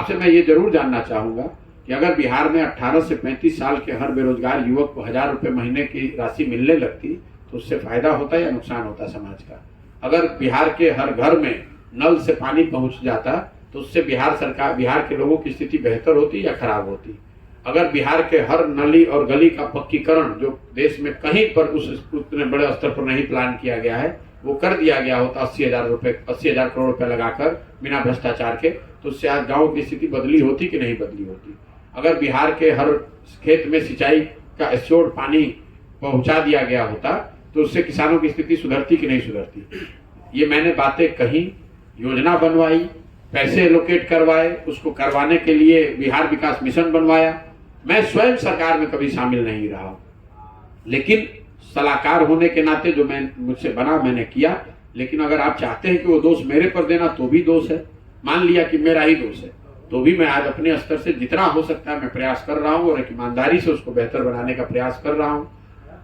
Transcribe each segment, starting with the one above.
आपसे मैं ये जरूर जानना चाहूँगा कि अगर बिहार में 18 से 35 साल के हर बेरोजगार युवक को 1000 रुपये महीने की राशि मिलने लगती तो उससे फायदा होता या नुकसान होता समाज का? अगर बिहार के हर घर में नल से पानी पहुंच जाता तो उससे बिहार के लोगों की स्थिति बेहतर होती या खराब होती? अगर बिहार के हर नली और गली का पक्कीकरण जो देश में कहीं पर उतने बड़े स्तर पर नहीं प्लान किया गया है वो कर दिया गया होता 80,000 करोड़ रुपए लगाकर बिना भ्रष्टाचार के, तो उससे आज गाँव की स्थिति बदली होती कि नहीं बदली होती? अगर बिहार के हर खेत में सिंचाई का एश्योर्ड पानी पहुंचा दिया गया होता तो उससे किसानों की स्थिति सुधरती कि नहीं सुधरती? ये मैंने बातें कही, योजना बनवाई, पैसे एलोकेट करवाए, उसको करवाने के लिए बिहार विकास मिशन बनवाया। मैं स्वयं सरकार में कभी शामिल नहीं रहा, लेकिन सलाहकार होने के नाते जो मुझसे बना मैंने किया। लेकिन अगर आप चाहते हैं कि वो दोष मेरे पर देना तो भी दोष है, मान लिया कि मेरा ही दोष है, तो भी मैं आज अपने स्तर से जितना हो सकता है मैं प्रयास कर रहा हूँ और एक ईमानदारी से उसको बेहतर बनाने का प्रयास कर रहा हूँ।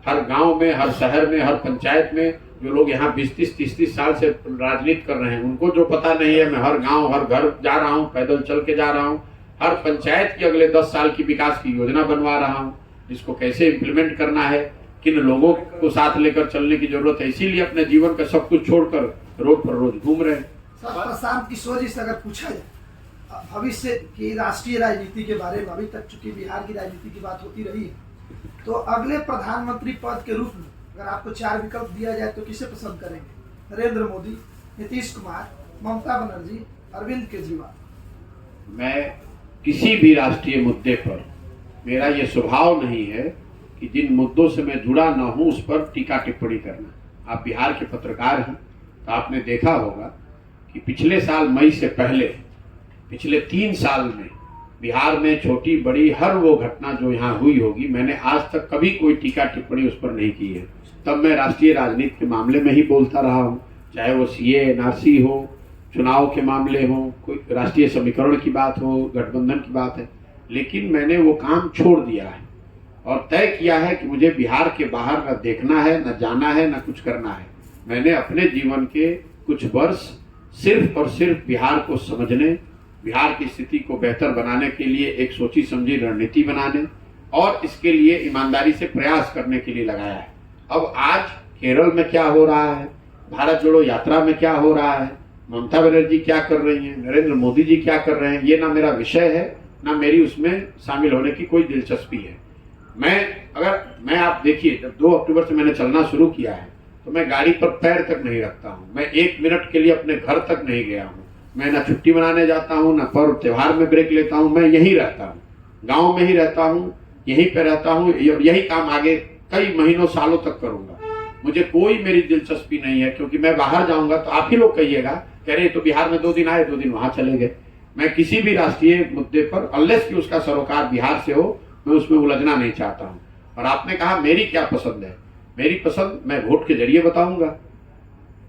हर गांव में, हर शहर में, हर पंचायत में जो लोग यहाँ 20-30 साल से राजनीति कर रहे हैं उनको जो पता नहीं है, मैं हर गांव हर घर जा रहा हूँ, पैदल चल के जा रहा हूँ। हर पंचायत की अगले 10 साल की विकास की योजना बनवा रहा हूँ, इसको कैसे इम्प्लीमेंट करना है, किन लोगों को साथ लेकर चलने की जरूरत है। इसीलिए अपने जीवन का सब कुछ छोड़कर रोड पर रोज घूम रहे हैं। प्रशांत किशोर जी से अगर पूछा जाए भविष्य की राष्ट्रीय राजनीति के बारे में, अभी तक चूंकि बिहार की राजनीति की बात होती रही है, तो अगले प्रधानमंत्री पद के रूप में अगर आपको 4 विकल्प दिया जाए तो किसे पसंद करेंगे? नरेंद्र मोदी, नीतीश कुमार, ममता बनर्जी, अरविंद केजरीवाल? मैं किसी भी राष्ट्रीय मुद्दे पर, मेरा ये स्वभाव नहीं है कि जिन मुद्दों से मैं जुड़ा ना हूं उस पर टीका टिप्पणी करना। आप बिहार के पत्रकार हैं तो आपने देखा होगा कि पिछले साल मई से पहले पिछले 3 साल में बिहार में छोटी बड़ी हर वो घटना जो यहाँ हुई होगी, मैंने आज तक कभी कोई टीका टिप्पणी उस पर नहीं की है। तब मैं राष्ट्रीय राजनीति के मामले में ही बोलता रहा हूँ, चाहे वो CA NRC हो, चुनाव के मामले हो, कोई राष्ट्रीय समीकरण की बात हो, गठबंधन की बात है। लेकिन मैंने वो काम छोड़ दिया है और तय किया है कि मुझे बिहार के बाहर न देखना है, न जाना है, न कुछ करना है। मैंने अपने जीवन के कुछ वर्ष सिर्फ और सिर्फ बिहार को समझने, बिहार की स्थिति को बेहतर बनाने के लिए एक सोची समझी रणनीति बनाने और इसके लिए ईमानदारी से प्रयास करने के लिए लगाया है। अब आज केरल में क्या हो रहा है, भारत जोड़ो यात्रा में क्या हो रहा है, ममता बनर्जी क्या कर रही हैं, नरेंद्र मोदी जी क्या कर रहे हैं, ये ना मेरा विषय है, ना मेरी उसमें शामिल होने की कोई दिलचस्पी है। मैं आप देखिए, जब 2 अक्टूबर से मैंने चलना शुरू किया है तो मैं गाड़ी पर पैर तक नहीं रखता हूँ। मैं 1 मिनट के लिए अपने घर तक नहीं गया हूँ। मैं ना छुट्टी मनाने जाता हूँ, ना पर्व त्योहार में ब्रेक लेता हूँ। मैं यहीं रहता हूँ, गाँव में ही रहता हूँ, यहीं पे रहता हूँ। यही काम आगे कई महीनों सालों तक करूंगा। मुझे कोई मेरी दिलचस्पी नहीं है, क्योंकि मैं बाहर जाऊंगा तो आप ही लोग कहिएगा कह रहे तो बिहार में 2 दिन आए 2 दिन वहां चले गए। मैं किसी भी राष्ट्रीय मुद्दे पर अनलेस कि उसका सरोकार बिहार से हो, मैं उसमें उलझना नहीं चाहता हूं। और आपने कहा मेरी क्या पसंद है, मेरी पसंद मैं वोट के जरिए बताऊंगा।